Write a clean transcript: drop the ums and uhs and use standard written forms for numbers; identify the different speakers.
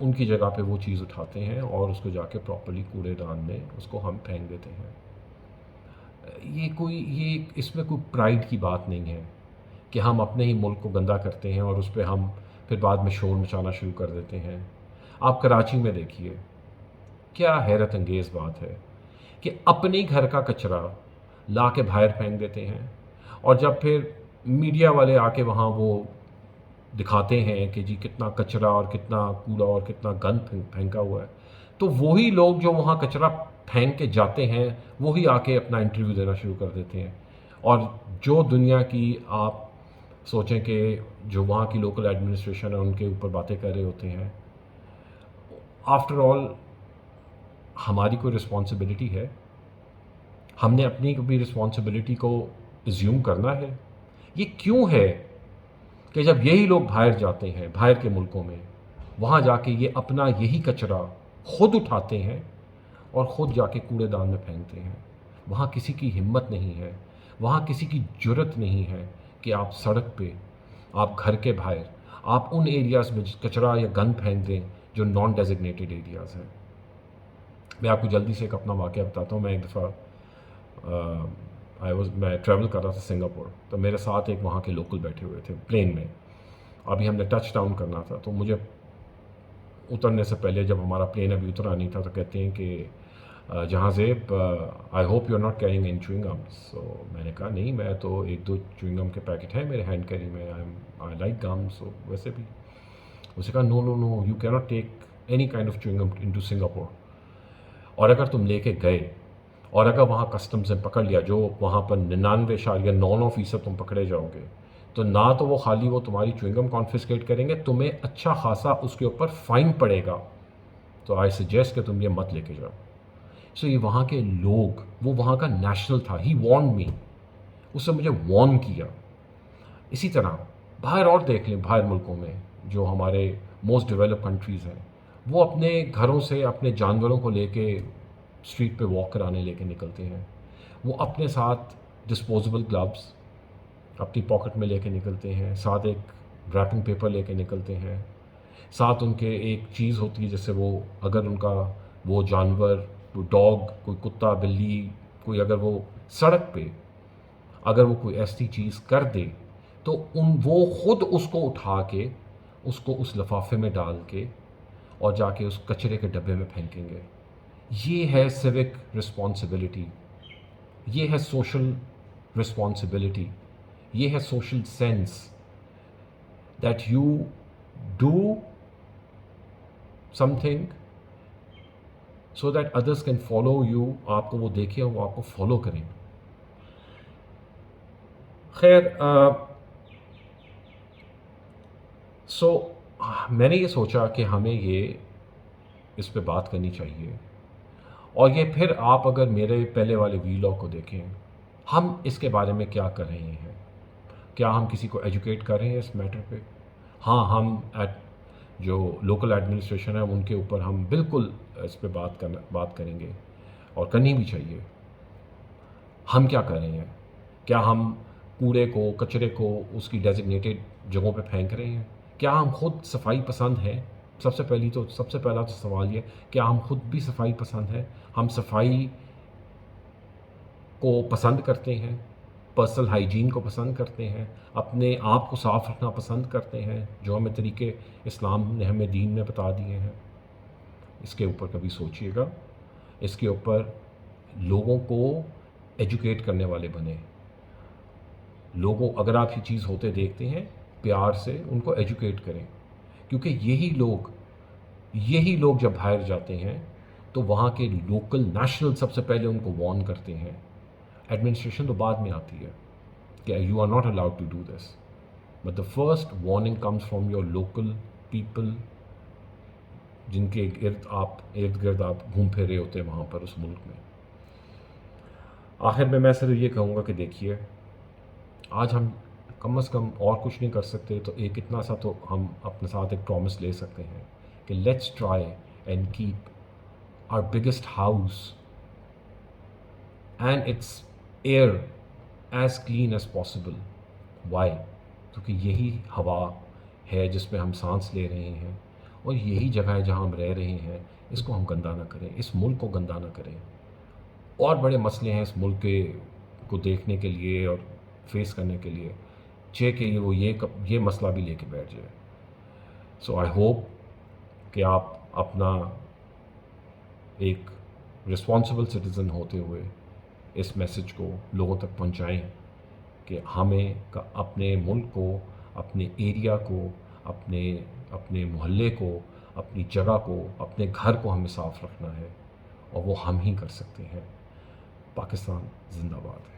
Speaker 1: ان کی جگہ پہ وہ چیز اٹھاتے ہیں اور اس کو جا کے پراپرلی کوڑے دان میں اس کو ہم پھینک دیتے ہیں. یہ اس میں کوئی پرائڈ کی بات نہیں ہے کہ ہم اپنے ہی ملک کو گندا کرتے ہیں اور اس پہ ہم پھر بعد میں شور مچانا شروع کر دیتے ہیں. آپ کراچی میں دیکھیے کیا حیرت انگیز بات ہے کہ اپنے گھر کا کچرا لا کے باہر پھینک دیتے ہیں، اور جب پھر میڈیا والے آ کے وہاں وہ دکھاتے ہیں کہ جی کتنا کچرا اور کتنا کوڑا اور کتنا گند پھینکا ہوا ہے، تو وہی لوگ جو وہاں کچرا پھینک کے جاتے ہیں وہی آ کے اپنا انٹرویو دینا شروع کر دیتے ہیں. اور جو دنیا کی آپ سوچیں کہ جو وہاں کی لوکل ایڈمنسٹریشن ہے ان کے اوپر باتیں کر رہے ہوتے ہیں. آفٹر آل ہماری کوئی رسپانسبلٹی ہے؟ ہم نے اپنی بھی رسپانسبلٹی کو ایزیوم کرنا ہے. یہ کیوں ہے کہ جب یہی لوگ باہر جاتے ہیں باہر کے ملکوں میں، وہاں جا کے یہ اپنا یہی کچرا خود اٹھاتے ہیں اور خود جا کے کوڑے دان میں پھینکتے ہیں، وہاں کسی کی ہمت نہیں ہے، وہاں کسی کی جرت نہیں ہے کہ آپ سڑک پہ، آپ گھر کے باہر، آپ ان ایریاز میں کچرا یا گند پھینک دیں جو نان ڈیزگنیٹڈ ایریاز ہیں. میں آپ کو جلدی سے ایک اپنا واقعہ بتاتا ہوں. میں ایک دفعہ میں ٹریول کر رہا تھا سنگاپور، تو میرے ساتھ ایک وہاں کے لوکل بیٹھے ہوئے تھے پلین میں. ابھی ہم نے ٹچ ڈاؤن کرنا تھا، تو مجھے اترنے سے پہلے جب ہمارا پلین ابھی اترا نہیں تھا تو کہتے ہیں کہ Jahanzeb I hope you are not carrying in chewing gum. So میں نے کہا نہیں، میں تو ایک دو چوئنگ گم کے پیکٹ ہیں میرے ہینڈ کیری میں، آئی لائک گم. سو ویسے بھی اسے کہا نو نو نو، یو کی not take any kind of chewing گم ان ٹو سنگاپور. اور اگر تم لے کے گئے اور اگر وہاں کسٹمز نے پکڑ لیا، جو وہاں پر 99.99% تم پکڑے جاؤ گے، تو نہ تو وہ خالی وہ تمہاری چوئنگم کانفسکیٹ کریں گے، تمہیں اچھا خاصا اس کے اوپر فائن پڑے گا. تو آئی سجیسٹ کہ تم یہ مت لے کے جاؤ. سو یہ وہاں کے لوگ، وہ وہاں کا نیشنل تھا، ہی وارن می، اس نے مجھے وارن کیا. اسی طرح باہر اور دیکھ لیں، باہر ملکوں میں جو ہمارے موسٹ ڈیولپ کنٹریز ہیں، وہ اپنے گھروں سے اپنے جانوروں کو لے کے اسٹریٹ پہ واک کرانے لے کے نکلتے ہیں. وہ اپنے ساتھ ڈسپوزیبل گلوز اپنی پاکٹ میں لے کے نکلتے ہیں، ساتھ ایک ریپنگ پیپر لے کے نکلتے ہیں، ساتھ ان کے ایک چیز ہوتی ہے جیسے وہ اگر ان کا وہ جانور، کوئی ڈاگ، کوئی کتا بلی، کوئی اگر وہ سڑک پہ اگر وہ کوئی ایسی چیز کر دے تو وہ خود اس کو اٹھا کے اس کو اس لفافے میں ڈال کے اور جا کے اس کچرے کے ڈبے میں پھینکیں گے. یہ ہے سیوک رسپانسبلٹی، یہ ہے سوشل رسپانسبلٹی، یہ ہے social sense, that you do some thing so that others can follow you. آپ کو وہ دیکھیں اور وہ آپ کو فالو کریں. خیر، سو میں نے یہ سوچا کہ ہمیں یہ اس پہ بات کرنی چاہیے. اور یہ پھر آپ اگر میرے پہلے والے ویلاگ کو دیکھیں، ہم اس کے بارے میں کیا کر رہے ہیں؟ کیا ہم کسی کو ایجوکیٹ کر رہے ہیں اس میٹر پہ؟ ہاں، ہم جو لوکل ایڈمنسٹریشن ہے ان کے اوپر ہم بالکل اس پہ بات کریں گے اور کرنی بھی چاہیے. ہم کیا کر رہے ہیں؟ کیا ہم کوڑے کو، کچرے کو اس کی ڈیزگنیٹڈ جگہوں پہ پھینک رہے ہیں؟ کیا ہم خود صفائی پسند ہیں؟ سب سے پہلا تو سوال یہ، کیا ہم خود بھی صفائی پسند ہیں؟ ہم صفائی کو پسند کرتے ہیں، پرسنل ہائیجین کو پسند کرتے ہیں، اپنے آپ کو صاف رکھنا پسند کرتے ہیں جو ہمیں طریقے اسلام نے ہمیں دین میں بتا دیے ہیں؟ اس کے اوپر کبھی سوچیے گا. اس کے اوپر لوگوں کو ایجوکیٹ کرنے والے بنے. لوگوں، اگر آپ یہ چیز ہوتے دیکھتے ہیں، پیار سے ان کو ایجوکیٹ کریں، کیونکہ یہی لوگ جب باہر جاتے ہیں تو وہاں کے لوکل نیشنل سب سے پہلے ان کو وارن کرتے ہیں. ایڈمنسٹریشن تو بعد میں آتی ہے کہ you are not allowed to do this, but the first warning comes from your local people, جن کے ارد گرد آپ گھوم پھر رہے ہوتے ہیں وہاں پر اس ملک میں. آخر میں صرف یہ کہوں گا کہ دیکھیے، آج ہم کم از کم اور کچھ نہیں کر سکتے تو ایک اتنا سا تو ہم اپنے ساتھ ایک پرومس لے سکتے ہیں کہ let's try and keep our biggest house and its air as clean as possible. Why? کیونکہ یہی ہوا ہے جس میں ہم سانس لے رہے ہیں، اور یہی جگہ ہے جہاں ہم رہ رہے ہیں، اس کو ہم گندہ نہ کریں، اس ملک کو گندہ نہ کریں. اور بڑے مسئلے ہیں اس ملک کو دیکھنے کے لیے اور فیس کرنے کے لیے، کہ وہ یہ مسئلہ بھی لے کے بیٹھ جائے. سو آئی ہوپ کہ آپ اپنا ایک رسپانسبل سٹیزن ہوتے ہوئے اس میسج کو لوگوں تک پہنچائیں کہ ہمیں اپنے ملک کو، اپنے ایریا کو، اپنے محلے کو، اپنی جگہ کو، اپنے گھر کو ہمیں صاف رکھنا ہے، اور وہ ہم ہی کر سکتے ہیں. پاکستان زندہ باد ہے.